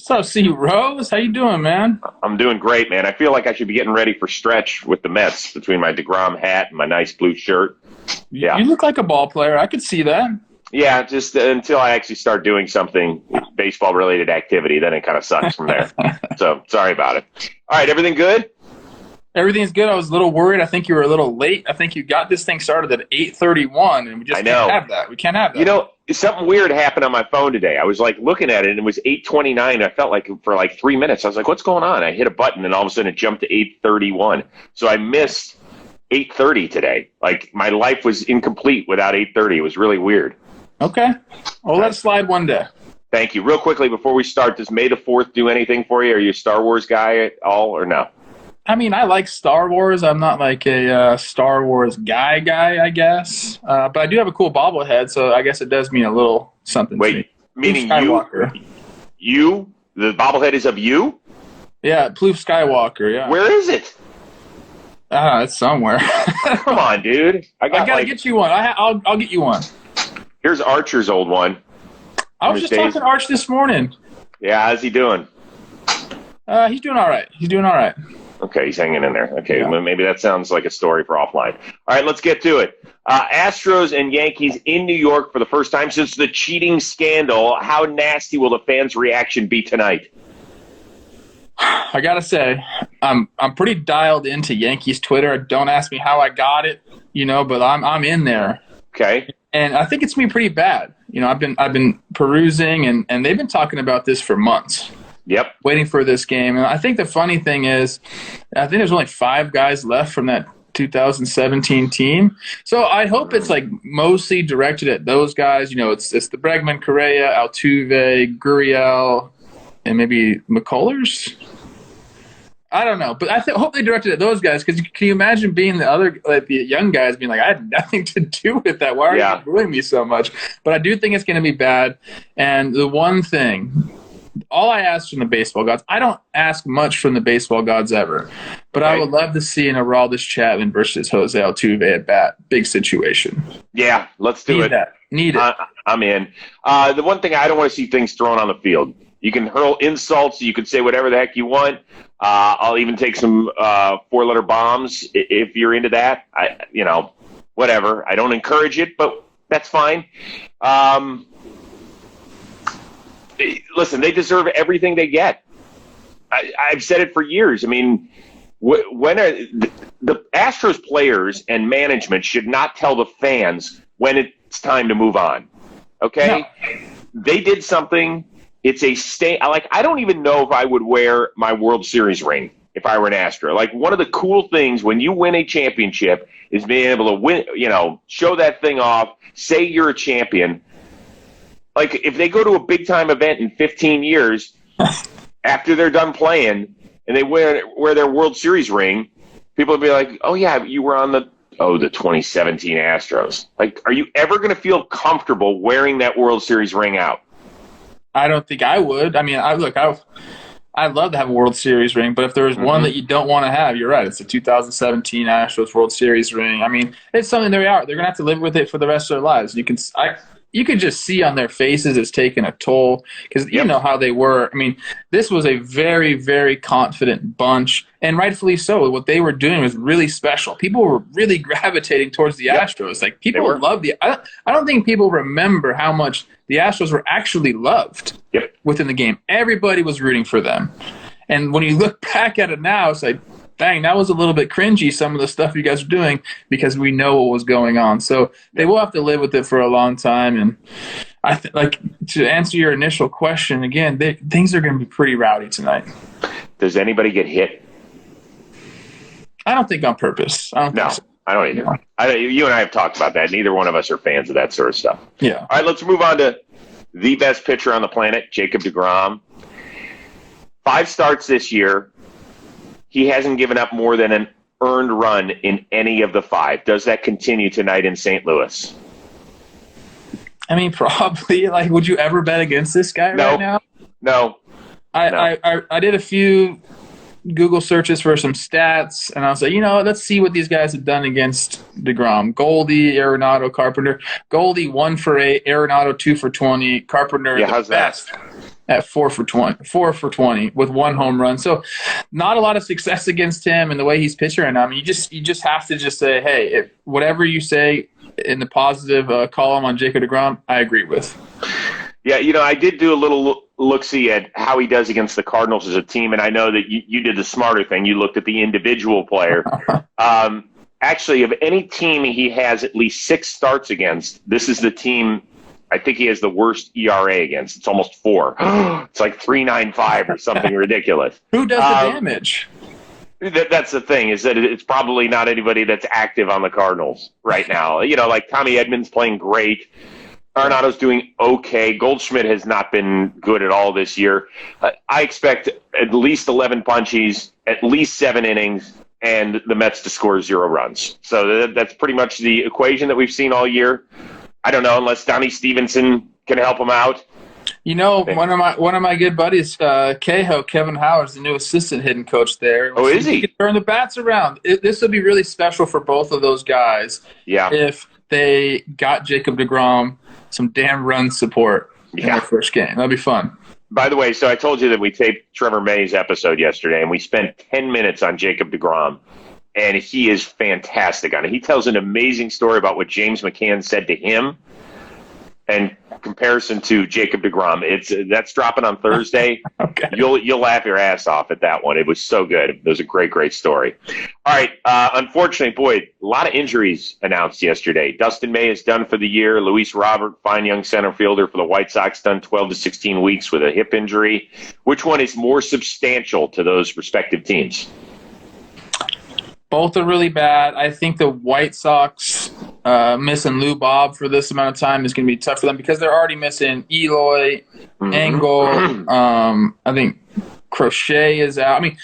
What's up, C. Rose? How you doing, man? I'm doing great, man. I feel like I should be getting ready for stretch with the Mets between my deGrom hat and my nice blue shirt. Yeah. You look like a ball player. I could see that. Yeah, just until I actually start doing something baseball-related activity, then it kind of sucks from there. So, sorry about it. All right, everything good? Everything's good. I was a little worried. I think you were a little late. I think you got this thing started at 8:31, and we just can't have that. We can't have that. You know, something weird happened on my phone today. I was, looking at it, and it was 8:29. I felt like for, 3 minutes. I was like, what's going on? I hit a button, and all of a sudden it jumped to 8:31. So I missed 8:30 today. My life was incomplete without 8:30. It was really weird. Okay. Well, let's slide one day. Thank you. Real quickly, before we start, does May the 4th do anything for you? Are you a Star Wars guy at all or no? I mean, I like Star Wars. I'm not like a Star Wars guy, I guess. But I do have a cool bobblehead, so I guess it does mean a little something to me. Wait, meaning Skywalker. You? The bobblehead is of you? Yeah, Plouffe Skywalker, yeah. Where is it? It's somewhere. Come on, dude. I gotta get you one. I'll get you one. Here's Archer's old one. I was just talking to Arch this morning. Yeah, how's he doing? He's doing all right. Okay, he's hanging in there. Okay, yeah. Well, maybe that sounds like a story for offline. All right, let's get to it. Astros and Yankees in New York for the first time since the cheating scandal. How nasty will the fans' reaction be tonight? I gotta say, I'm pretty dialed into Yankees Twitter. Don't ask me how I got it, but I'm in there. Okay. And I think it's gonna be pretty bad. I've been perusing, and they've been talking about this for months. Yep. Waiting for this game. And I think the funny thing is, I think there's only 5 guys left from that 2017 team. So I hope it's mostly directed at those guys. It's the Bregman, Correa, Altuve, Gurriel, and maybe McCullers. I don't know, but I hope they directed at those guys, because can you imagine being the other, the young guys being like, I had nothing to do with that. Why are you booing me so much? But I do think it's going to be bad. And the one thing, all I ask from the baseball gods, I don't ask much from the baseball gods ever, but I would love to see an Aroldis Chapman versus Jose Altuve at bat. Big situation. Yeah, let's do it. Need it. I'm in. The one thing, I don't want to see things thrown on the field. You can hurl insults. You can say whatever the heck you want. I'll even take some 4-letter bombs if you're into that. Whatever. I don't encourage it, but that's fine. Listen, they deserve everything they get. I've said it for years. I mean, when the Astros players and management should not tell the fans when it's time to move on. Okay? No. They did something. It's a state. I don't even know if I would wear my World Series ring if I were an Astro. One of the cool things when you win a championship is being able to win, show that thing off, say you're a champion. If they go to a big-time event in 15 years, after they're done playing, and they wear their World Series ring, people will be like, oh, yeah, you were on the 2017 Astros. Are you ever going to feel comfortable wearing that World Series ring out? I don't think I would. I mean, I'd love to have a World Series ring, but if there's one that you don't want to have, you're right. It's the 2017 Astros World Series ring. I mean, it's something they're going to have to live with it for the rest of their lives. You can just see on their faces it's taken a toll, because you know how they were. I mean, this was a very, very confident bunch, and rightfully so. What they were doing was really special. People were really gravitating towards the Astros. People loved I don't think people remember how much the Astros were actually loved within the game. Everybody was rooting for them. And when you look back at it now, it's like, dang, that was a little bit cringy, some of the stuff you guys are doing, because we know what was going on. So they will have to live with it for a long time. And to answer your initial question, again, things are going to be pretty rowdy tonight. Does anybody get hit? I don't think on purpose. I don't think so. I don't either. You and I have talked about that. Neither one of us are fans of that sort of stuff. Yeah. All right, let's move on to the best pitcher on the planet, Jacob deGrom. 5 starts this year. He hasn't given up more than an earned run in any of the 5. Does that continue tonight in St. Louis? I mean, probably. Would you ever bet against this guy right now? No. I did a few Google searches for some stats, and I was like, let's see what these guys have done against deGrom. Goldie, Arenado, Carpenter. Goldie 1 for 8, Arenado 2 for 20, Carpenter the how's best. That? at 4 for 20 with 1 home run. So not a lot of success against him and the way he's pitching right now. I mean, you just have to just say, hey, if whatever you say in the positive column on Jacob deGrom, I agree with. Yeah, I did do a little look-see at how he does against the Cardinals as a team, and I know that you did the smarter thing. You looked at the individual player. Actually, of any team he has at least 6 starts against, this is the team I think he has the worst ERA against. It's almost 4. It's like 3.95 or something ridiculous. Who does the damage? That's the thing, is that it's probably not anybody that's active on the Cardinals right now. Like Tommy Edmonds playing great. Arenado's doing okay. Goldschmidt has not been good at all this year. I expect at least 11 punchies, at least 7 innings, and the Mets to score 0 runs. So that's pretty much the equation that we've seen all year. I don't know, unless Donnie Stevenson can help him out. One of my good buddies, Kevin Howard's the new assistant hitting coach there. Oh, is he? He can turn the bats around. This would be really special for both of those guys. Yeah. If they got Jacob deGrom some damn run support in their first game. That'd be fun. By the way, so I told you that we taped Trevor May's episode yesterday, and we spent 10 minutes on Jacob deGrom, and he is fantastic on it. He tells an amazing story about what James McCann said to him in comparison to Jacob deGrom. That's dropping on Thursday. Okay. You'll laugh your ass off at that one. It was so good. It was a great story. All right. Unfortunately, boy, a lot of injuries announced yesterday. Dustin May is done for the year. Luis Robert, fine young center fielder for the White Sox, done 12 to 16 weeks with a hip injury. Which one is more substantial to those respective teams? Both are really bad. I think the White Sox missing Lou Bob for this amount of time is going to be tough for them because they're already missing Eloy, Engel. I think Crochet is out. I mean,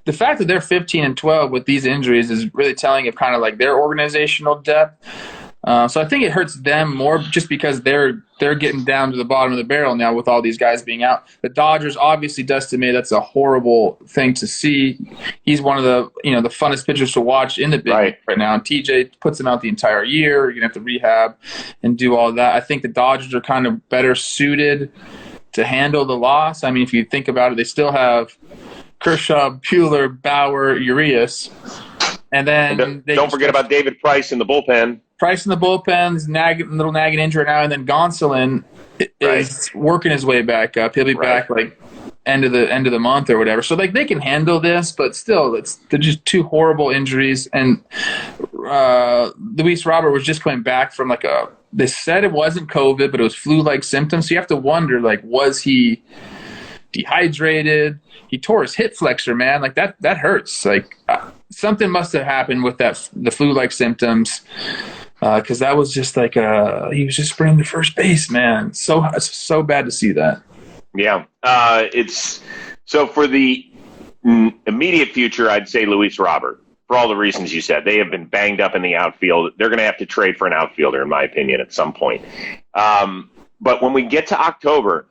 the fact that they're 15-12 with these injuries is really telling of kind of like their organizational depth. So I think it hurts them more just because they're getting down to the bottom of the barrel now with all these guys being out. The Dodgers, obviously, Dustin May, that's a horrible thing to see. He's one of the the funnest pitchers to watch in the big league right now. And TJ puts him out the entire year. You're gonna have to rehab and do all that. I think the Dodgers are kind of better suited to handle the loss. I mean, if you think about it, they still have Kershaw, Buehler, Bauer, Urias. And then don't forget about David Price in the bullpen. Price in the bullpen's little nagging injury now, and then Gonsolin is working his way back up. He'll be back like end of the month or whatever. So like they can handle this, but still, they're just 2 horrible injuries. And Luis Robert was just coming back from they said it wasn't COVID, but it was flu-like symptoms. So you have to wonder, like, was he dehydrated? He tore his hip flexor, man. Like that hurts. Like something must have happened with the flu-like symptoms. Because that was just like he was just sprinting to first base, man. So bad to see that. Yeah, it's so for the immediate future, I'd say Luis Robert for all the reasons you said. They have been banged up in the outfield. They're going to have to trade for an outfielder, in my opinion, at some point. But when we get to October,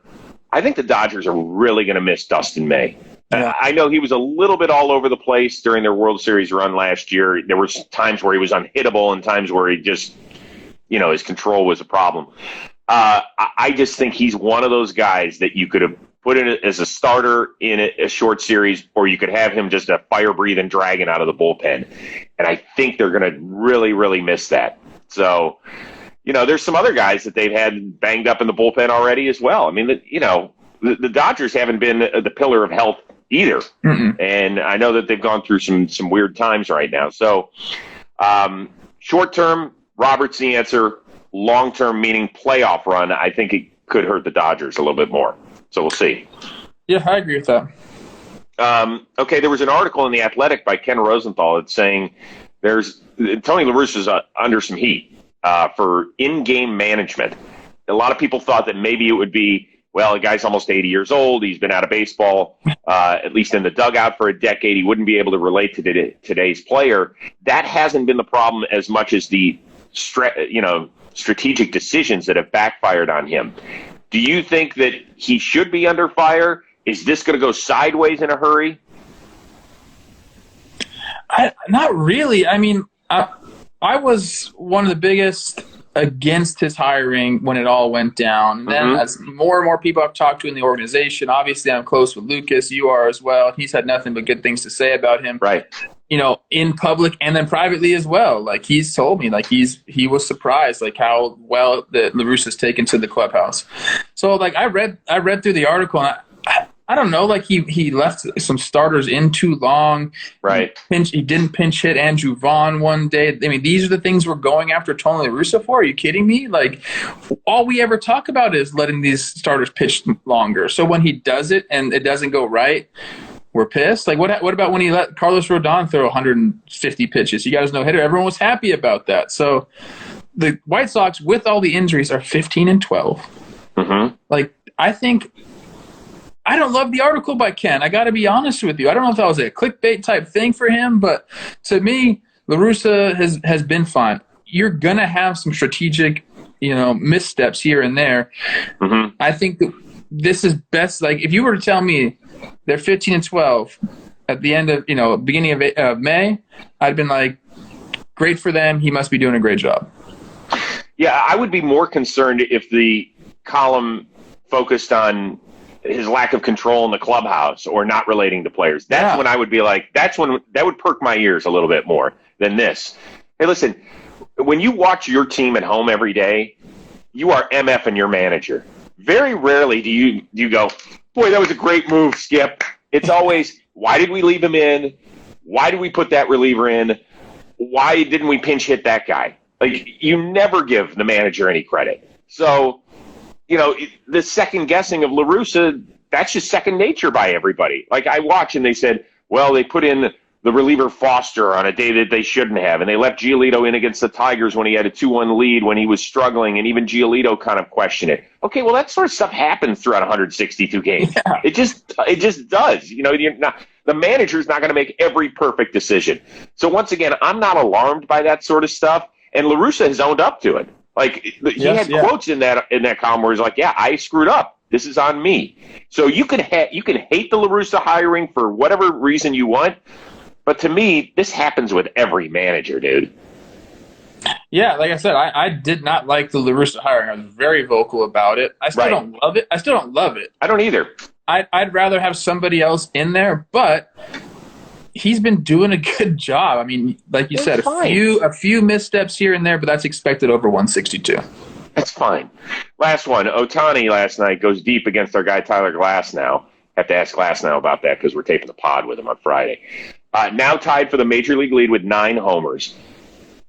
I think the Dodgers are really going to miss Dustin May. Yeah. I know he was a little bit all over the place during their World Series run last year. There were times where he was unhittable and times where he just, his control was a problem. I just think he's one of those guys that you could have put in as a starter in a short series, or you could have him just a fire-breathing dragon out of the bullpen. And I think they're going to really, really miss that. So, there's some other guys that they've had banged up in the bullpen already as well. I mean, the Dodgers haven't been the pillar of health either. And I know that they've gone through some weird times right now. So short term, Robert's the answer. Long term, meaning playoff run, I think it could hurt the Dodgers a little bit more. So we'll see. Yeah, I agree with that. Okay, there was an article in The Athletic by Ken Rosenthal that's saying Tony La Russa's under some heat for in-game management. A lot of people thought that maybe it would be, well, the guy's almost 80 years old. He's been out of baseball, at least in the dugout for a decade. He wouldn't be able to relate to today's player. That hasn't been the problem as much as the strategic decisions that have backfired on him. Do you think that he should be under fire? Is this going to go sideways in a hurry? Not really. I mean, I was one of the biggest against his hiring when it all went down. And then as more and more people I've talked to in the organization, obviously I'm close with Lucas, you are as well. He's had nothing but good things to say about him. Right. In public and then privately as well. Like he's told me, like he was surprised, like how well that La Russa's taken to the clubhouse. So like I read through the article and I don't know, like he left some starters in too long. Right. He didn't pinch hit Andrew Vaughn one day. I mean, these are the things we're going after Tony La Russa for. Are you kidding me? Like, all we ever talk about is letting these starters pitch longer. So when he does it and it doesn't go right, we're pissed. Like, what about when he let Carlos Rodon throw 150 pitches? He got his no-hitter. Everyone was happy about that. So the White Sox, with all the injuries, are 15-12. Like, I don't love the article by Ken. I got to be honest with you. I don't know if that was a clickbait type thing for him, but to me, La Russa has been fine. You're going to have some strategic, missteps here and there. I think that this is best. Like, if you were to tell me they're 15-12 at the end of, beginning of May, I'd been like, great for them. He must be doing a great job. Yeah, I would be more concerned if the column focused on his lack of control in the clubhouse or not relating to players. That's when I would be like, that would perk my ears a little bit more than this. Hey, listen, when you watch your team at home every day, you are MFing your manager. Very rarely do you go, boy, that was a great move, Skip. It's always, why did we leave him in? Why did we put that reliever in? Why didn't we pinch hit that guy? Like, you never give the manager any credit. So, the second guessing of La Russa, that's just second nature by everybody. Like, I watch and they said, well, they put in the reliever Foster on a day that they shouldn't have, and they left Giolito in against the Tigers when he had a 2-1 lead when he was struggling, and even Giolito kind of questioned it. Okay, well, that sort of stuff happens throughout 162 games. Yeah. It just does. The manager's not going to make every perfect decision. So once again, I'm not alarmed by that sort of stuff, and La Russa has owned up to it. Like, he had quotes in that column where he's like, yeah, I screwed up. This is on me. So you can hate the La Russa hiring for whatever reason you want, but to me, this happens with every manager, dude. Yeah, like I said, I did not like the La Russa hiring. I was very vocal about it. I still don't love it. I don't either. I'd rather have somebody else in there, but he's been doing a good job. I mean, like you said, a few missteps here and there, but that's expected over 162. That's fine. Last one. Ohtani last night goes deep against our guy Tyler Glasnow. Have to ask Glasnow about that because we're taping the pod with him on Friday. Now tied for the Major League lead with 9 homers.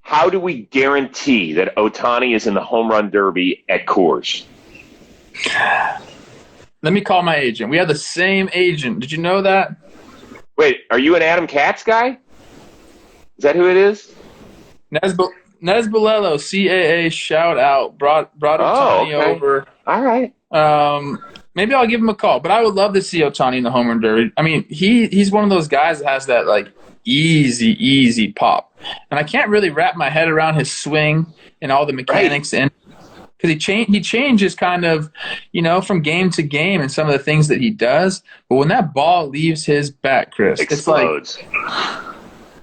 How do we guarantee that Ohtani is in the home run derby at Coors? Let me call my agent. We have the same agent. Did you know that? Wait, are you an Adam Katz guy? Is that who it is? Nez Bolello, CAA, shout out. Brought Ohtani over. All right. Maybe I'll give him a call, but I would love to see Ohtani in the home run derby. I mean, he's one of those guys that has that, like, easy pop. And I can't really wrap my head around his swing and all the mechanics in. Because he changes kind of, from game to game and some of the things that he does. But when that ball leaves his bat, Chris, explodes. It's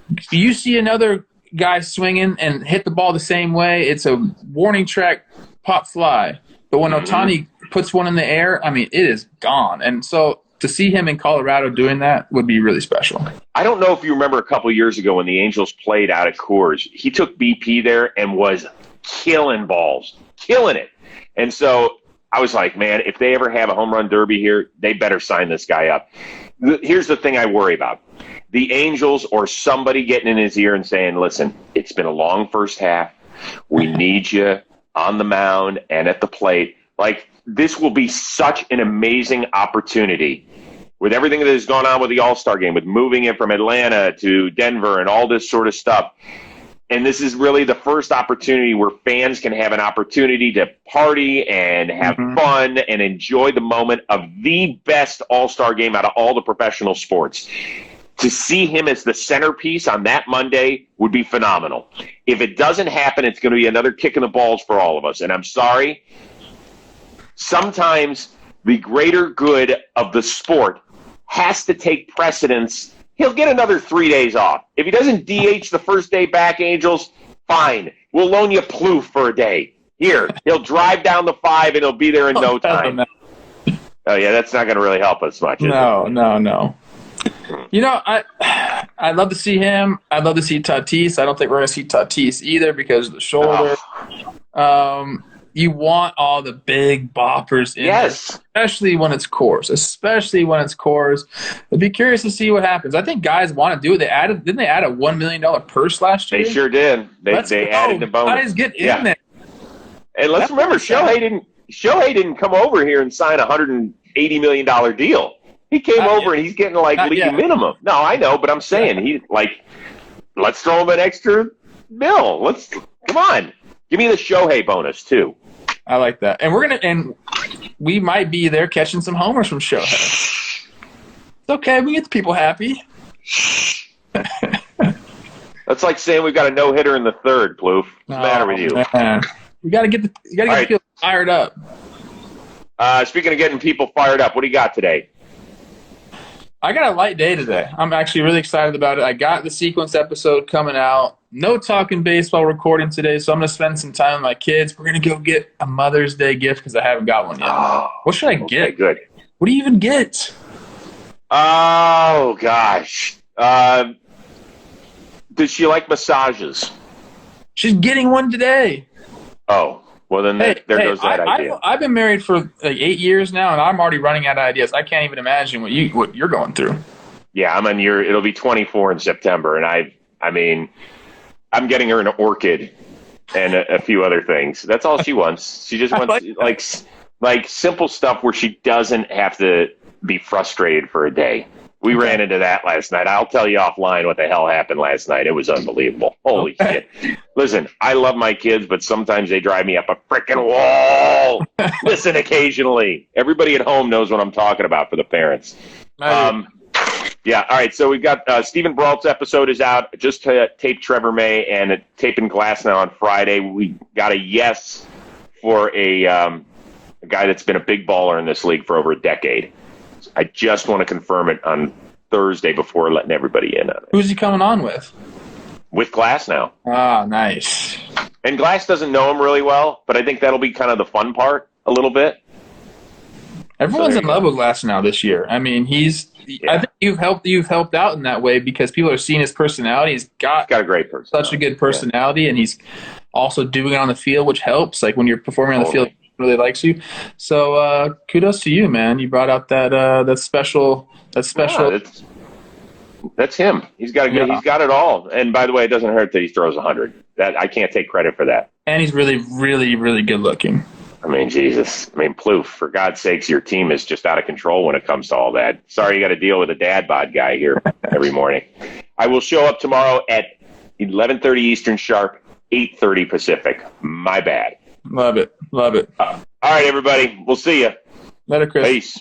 like you see another guy swinging and hit the ball the same way, it's a warning track pop fly. But when Ohtani puts one in the air, I mean, it is gone. And so to see him in Colorado doing that would be really special. I don't know if you remember a couple years ago when the Angels played out at Coors. He took BP there and was killing balls. Killing it. And so I was like, man, if they ever have a home run derby here, they better sign this guy up. Here's the thing I worry about. The Angels or somebody getting in his ear and saying, listen, it's been a long first half. We need you on the mound and at the plate. Like, this will be such an amazing opportunity with everything that has gone on with the All-Star game, with moving it from Atlanta to Denver and all this sort of stuff. And this is really the first opportunity where fans can have an opportunity to party and have fun and enjoy the moment of the best All-Star game out of all the professional sports. To see him as the centerpiece on that Monday would be phenomenal. If it doesn't happen, it's going to be another kick in the balls for all of us. And I'm sorry, sometimes the greater good of the sport has to take precedence. He'll get another 3 days off. If he doesn't DH the first day back, Angels, fine. We'll loan you Plouffe for a day. Here, he'll drive down the 5 and he'll be there in no time. Oh, yeah, that's not going to really help us much, is it? No. You know, I'd love to see him. I'd love to see Tatis. I don't think we're going to see Tatis either because of the shoulder. Oh. You want all the big boppers in there, especially when it's Coors. I'd be curious to see what happens. I think guys want to do it. Didn't they add a $1 million purse last year? They sure did. They added the bonus. Guys get in there. And let's remember, Shohei didn't come over here and sign a $180 million deal. He came over and he's getting league minimum. No, I know, but I'm saying let's throw him an extra bill. Come on. Give me the Shohei bonus too. I like that. And we might be there catching some homers from Shohei. It's okay. We get the people happy. That's like saying we've got a no-hitter in the third, Plouffe. What's the matter with you? Man. You got to get the people fired up. Speaking of getting people fired up, what do you got today? I got a light day today. I'm actually really excited about it. I got the sequence episode coming out. No talking baseball recording today, so I'm going to spend some time with my kids. We're going to go get a Mother's Day gift because I haven't got one yet. Oh, what should I get? Good. What do you even get? Oh, gosh. Does she like massages? She's getting one today. Oh, well, then there goes that idea. I've been married for 8 years now, and I'm already running out of ideas. I can't even imagine what you're going through. Yeah, it'll be 24 in September, and I'm getting her an orchid and a few other things. That's all she wants. She just wants like simple stuff where she doesn't have to be frustrated for a day. We ran into that last night. I'll tell you offline what the hell happened last night. It was unbelievable. Holy shit. Listen, I love my kids, but sometimes they drive me up a freaking wall. Listen occasionally. Everybody at home knows what I'm talking about for the parents. Yeah, all right, so we've got Stephen Brault's episode is out. Just taped Trevor May and taping Glass now on Friday. We got a yes for a guy that's been a big baller in this league for over a decade. I just want to confirm it on Thursday before letting everybody in on it. Who's he coming on with? With Glass now. Ah, nice. And Glass doesn't know him really well, but I think that'll be kind of the fun part a little bit. Everyone's in love with Glass now this year. I mean, I think you've helped out in that way because people are seeing his personality. He's got a great personality. Such a good personality, and he's also doing it on the field, which helps. Like when you're performing on the field, really likes you. So kudos to you, man. You brought out that special. Yeah, that's him. He's got it all. And by the way, it doesn't hurt that he throws 100. That I can't take credit for that. And he's really, really, really good looking. I mean, Jesus. Plouffe, for God's sakes, your team is just out of control when it comes to all that. Sorry you got to deal with a dad bod guy here every morning. I will show up tomorrow at 11:30 Eastern sharp, 8:30 Pacific. My bad. Love it. All right, everybody. We'll see you. Later, Chris. Peace.